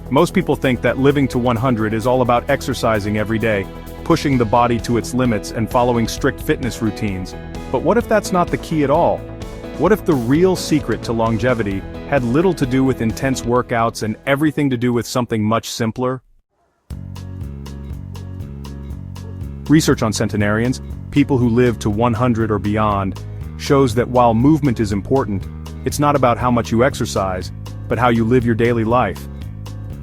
Most people think that living to 100 is all about exercising every day, pushing the body to its limits and following strict fitness routines. But what if that's not the key at all? What if the real secret to longevity had little to do with intense workouts and everything to do with something much simpler? Research on centenarians, people who live to 100 or beyond, shows that while movement is important, it's not about how much you exercise, but how you live your daily life.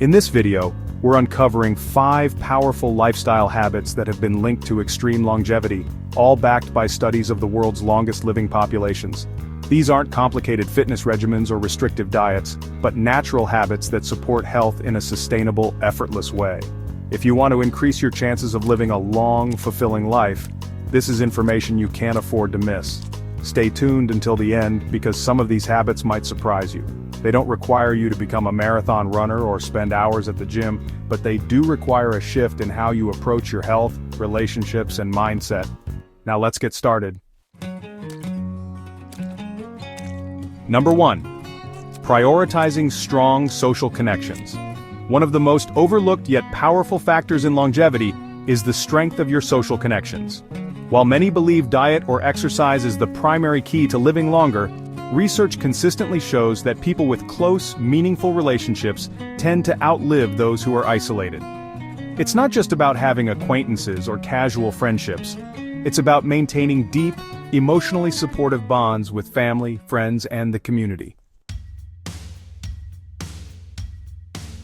In this video, we're uncovering 5 powerful lifestyle habits that have been linked to extreme longevity, all backed by studies of the world's longest living populations. These aren't complicated fitness regimens or restrictive diets, but natural habits that support health in a sustainable, effortless way. If you want to increase your chances of living a long, fulfilling life, this is information you can't afford to miss. Stay tuned until the end because some of these habits might surprise you. They don't require you to become a marathon runner or spend hours at the gym, but they do require a shift in how you approach your health, relationships, and mindset. Now let's get started. Number 1. Prioritizing strong social connections. One of the most overlooked yet powerful factors in longevity is the strength of your social connections. While many believe diet or exercise is the primary key to living longer, research consistently shows that people with close, meaningful relationships tend to outlive those who are isolated. It's not just about having acquaintances or casual friendships. It's about maintaining deep, emotionally supportive bonds with family, friends, and the community.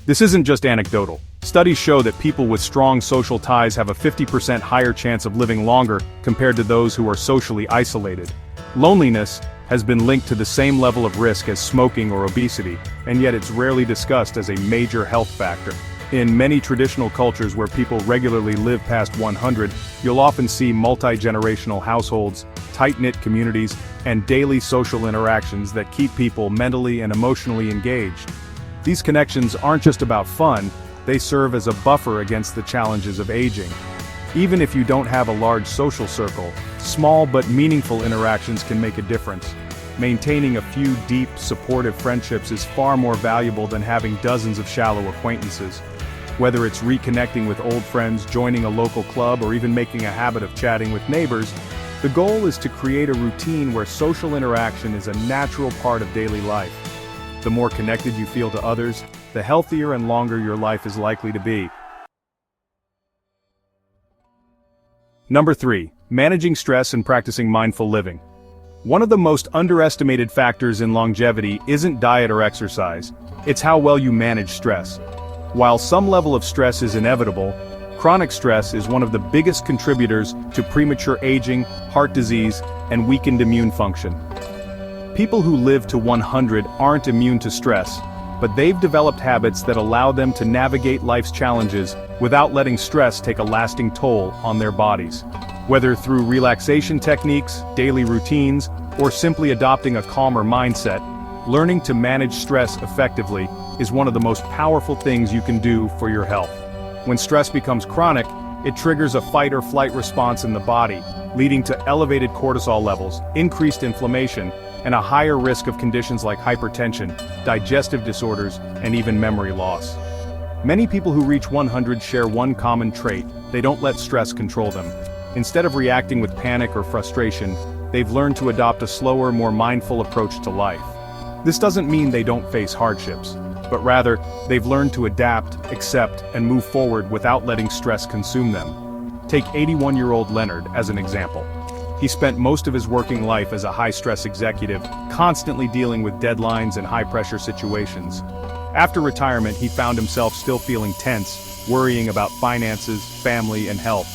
This isn't just anecdotal. Studies show that people with strong social ties have a 50% higher chance of living longer compared to those who are socially isolated. Loneliness has been linked to the same level of risk as smoking or obesity, and yet it's rarely discussed as a major health factor. In many traditional cultures where people regularly live past 100, you'll often see multi-generational households, tight-knit communities, and daily social interactions that keep people mentally and emotionally engaged. These connections aren't just about fun, they serve as a buffer against the challenges of aging. Even if you don't have a large social circle, small but meaningful interactions can make a difference. Maintaining a few deep, supportive friendships is far more valuable than having dozens of shallow acquaintances. Whether it's reconnecting with old friends, joining a local club, or even making a habit of chatting with neighbors, the goal is to create a routine where social interaction is a natural part of daily life. The more connected you feel to others, the healthier and longer your life is likely to be. Number 3. Managing stress and practicing mindful living. One of the most underestimated factors in longevity isn't diet or exercise, it's how well you manage stress. While some level of stress is inevitable, chronic stress is one of the biggest contributors to premature aging, heart disease, and weakened immune function. People who live to 100 aren't immune to stress, but they've developed habits that allow them to navigate life's challenges without letting stress take a lasting toll on their bodies. Whether through relaxation techniques, daily routines, or simply adopting a calmer mindset, learning to manage stress effectively is one of the most powerful things you can do for your health. When stress becomes chronic, it triggers a fight or flight response in the body, leading to elevated cortisol levels, increased inflammation, and a higher risk of conditions like hypertension, digestive disorders, and even memory loss. Many people who reach 100 share one common trait: they don't let stress control them. Instead of reacting with panic or frustration, they've learned to adopt a slower, more mindful approach to life. This doesn't mean they don't face hardships, but rather, they've learned to adapt, accept, and move forward without letting stress consume them. Take 81-year-old Leonard as an example. He spent most of his working life as a high-stress executive, constantly dealing with deadlines and high-pressure situations. After retirement, he found himself still feeling tense, worrying about finances, family, and health.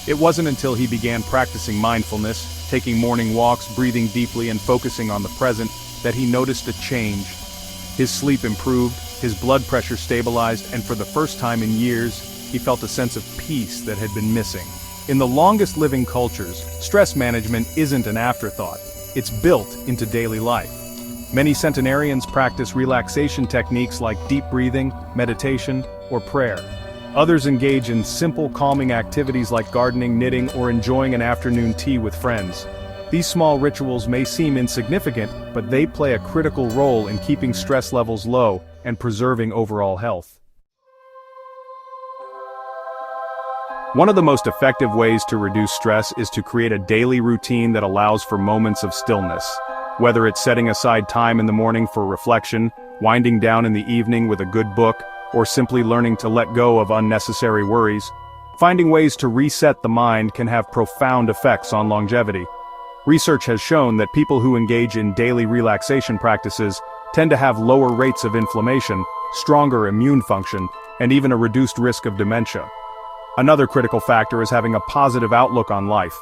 It wasn't until he began practicing mindfulness, taking morning walks, breathing deeply, and focusing on the present, that he noticed a change. His sleep improved, his blood pressure stabilized, and for the first time in years, he felt a sense of peace that had been missing. In the longest living cultures, stress management isn't an afterthought. It's built into daily life. Many centenarians practice relaxation techniques like deep breathing, meditation, or prayer. Others engage in simple calming activities like gardening, knitting, or enjoying an afternoon tea with friends. These small rituals may seem insignificant, but they play a critical role in keeping stress levels low and preserving overall health. One of the most effective ways to reduce stress is to create a daily routine that allows for moments of stillness. Whether it's setting aside time in the morning for reflection, winding down in the evening with a good book, or simply learning to let go of unnecessary worries, finding ways to reset the mind can have profound effects on longevity. Research has shown that people who engage in daily relaxation practices tend to have lower rates of inflammation, stronger immune function, and even a reduced risk of dementia. Another critical factor is having a positive outlook on life.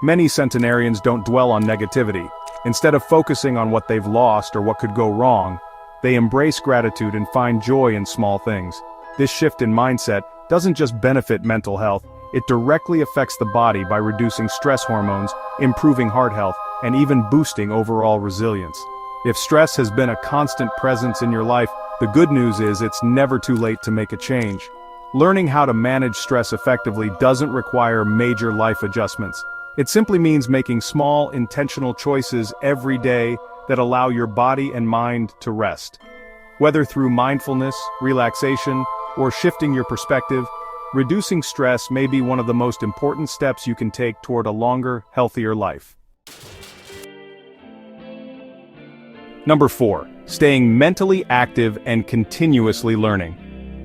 Many centenarians don't dwell on negativity. Instead of focusing on what they've lost or what could go wrong, they embrace gratitude and find joy in small things. This shift in mindset doesn't just benefit mental health, it directly affects the body by reducing stress hormones, improving heart health, and even boosting overall resilience. If stress has been a constant presence in your life, the good news is it's never too late to make a change. Learning how to manage stress effectively doesn't require major life adjustments. It simply means making small, intentional choices every day that allow your body and mind to rest. Whether through mindfulness, relaxation, or shifting your perspective, reducing stress may be one of the most important steps you can take toward a longer, healthier life. Number 4. Staying mentally active and continuously learning.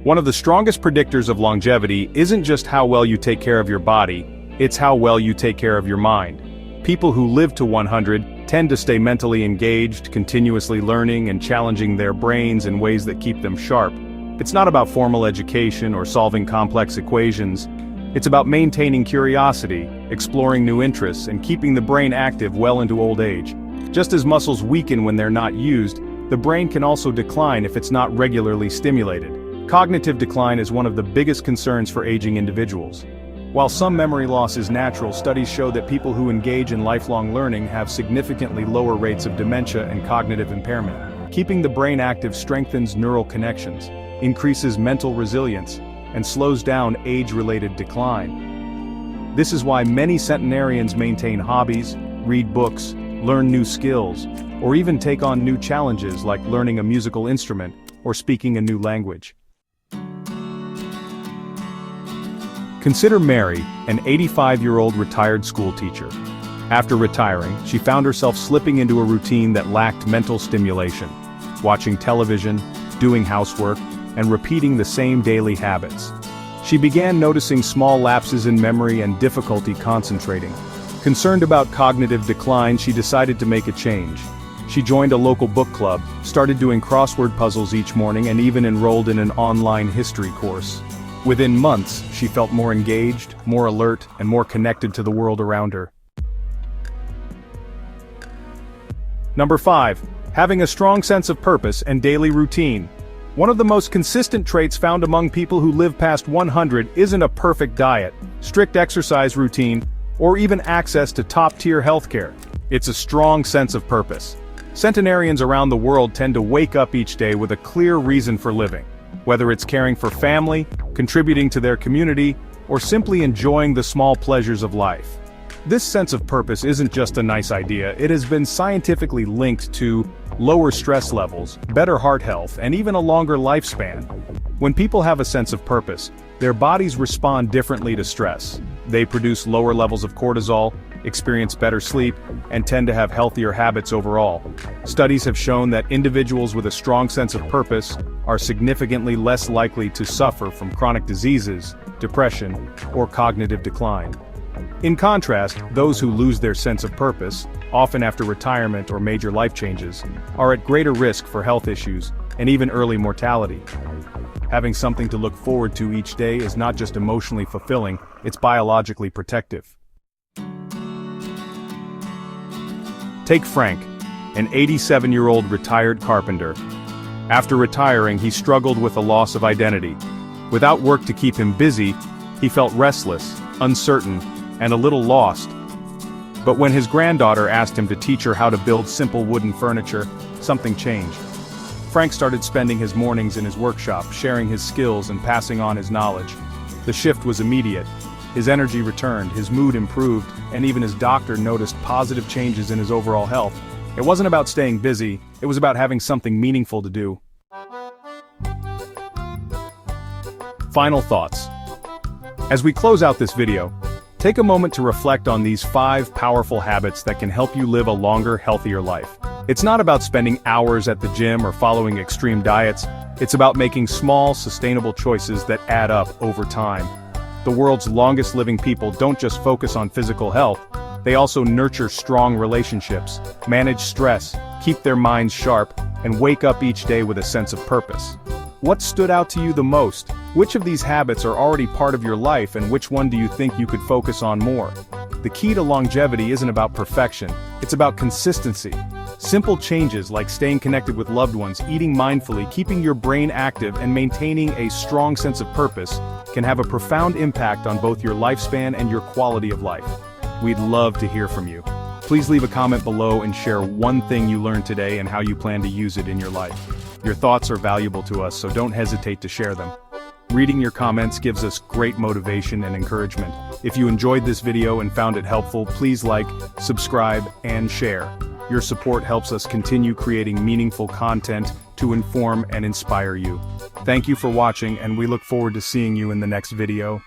One of the strongest predictors of longevity isn't just how well you take care of your body, it's how well you take care of your mind. People who live to 100 tend to stay mentally engaged, continuously learning and challenging their brains in ways that keep them sharp. It's not about formal education or solving complex equations. It's about maintaining curiosity, exploring new interests, and keeping the brain active well into old age. Just as muscles weaken when they're not used, the brain can also decline if it's not regularly stimulated. Cognitive decline is one of the biggest concerns for aging individuals. While some memory loss is natural, studies show that people who engage in lifelong learning have significantly lower rates of dementia and cognitive impairment. Keeping the brain active strengthens neural connections, increases mental resilience, and slows down age-related decline. This is why many centenarians maintain hobbies, read books, learn new skills, or even take on new challenges like learning a musical instrument or speaking a new language. Consider Mary, an 85-year-old retired school teacher. After retiring, she found herself slipping into a routine that lacked mental stimulation, watching television, doing housework, and repeating the same daily habits. She began noticing small lapses in memory and difficulty concentrating. Concerned about cognitive decline, she decided to make a change. She joined a local book club, started doing crossword puzzles each morning, and even enrolled in an online history course. Within months, she felt more engaged, more alert, and more connected to the world around her. Number 5. Having a strong sense of purpose and daily routine. One of the most consistent traits found among people who live past 100 isn't a perfect diet, strict exercise routine, or even access to top-tier healthcare. It's a strong sense of purpose. Centenarians around the world tend to wake up each day with a clear reason for living. Whether it's caring for family, contributing to their community, or simply enjoying the small pleasures of life. This sense of purpose isn't just a nice idea, it has been scientifically linked to lower stress levels, better heart health, and even a longer lifespan. When people have a sense of purpose, their bodies respond differently to stress. They produce lower levels of cortisol, experience better sleep, and tend to have healthier habits overall. Studies have shown that individuals with a strong sense of purpose are significantly less likely to suffer from chronic diseases, depression, or cognitive decline. In contrast, those who lose their sense of purpose, often after retirement or major life changes, are at greater risk for health issues and even early mortality. Having something to look forward to each day is not just emotionally fulfilling, it's biologically protective. Take Frank, an 87-year-old retired carpenter. After retiring, he struggled with a loss of identity. Without work to keep him busy, he felt restless, uncertain, and a little lost. But when his granddaughter asked him to teach her how to build simple wooden furniture, something changed. Frank started spending his mornings in his workshop, sharing his skills and passing on his knowledge. The shift was immediate. His energy returned, his mood improved, and even his doctor noticed positive changes in his overall health. It wasn't about staying busy, it was about having something meaningful to do. Final thoughts. As we close out this video, take a moment to reflect on these 5 powerful habits that can help you live a longer, healthier life. It's not about spending hours at the gym or following extreme diets. It's about making small, sustainable choices that add up over time. The world's longest living people don't just focus on physical health, they also nurture strong relationships, manage stress, keep their minds sharp, and wake up each day with a sense of purpose. What stood out to you the most? Which of these habits are already part of your life, and which one do you think you could focus on more? The key to longevity isn't about perfection, it's about consistency. Simple changes like staying connected with loved ones, eating mindfully, keeping your brain active, and maintaining a strong sense of purpose can have a profound impact on both your lifespan and your quality of life. We'd love to hear from you. Please leave a comment below and share one thing you learned today and how you plan to use it in your life. Your thoughts are valuable to us, so don't hesitate to share them. Reading your comments gives us great motivation and encouragement. If you enjoyed this video and found it helpful, please like, subscribe, and share. Your support helps us continue creating meaningful content to inform and inspire you. Thank you for watching, and we look forward to seeing you in the next video.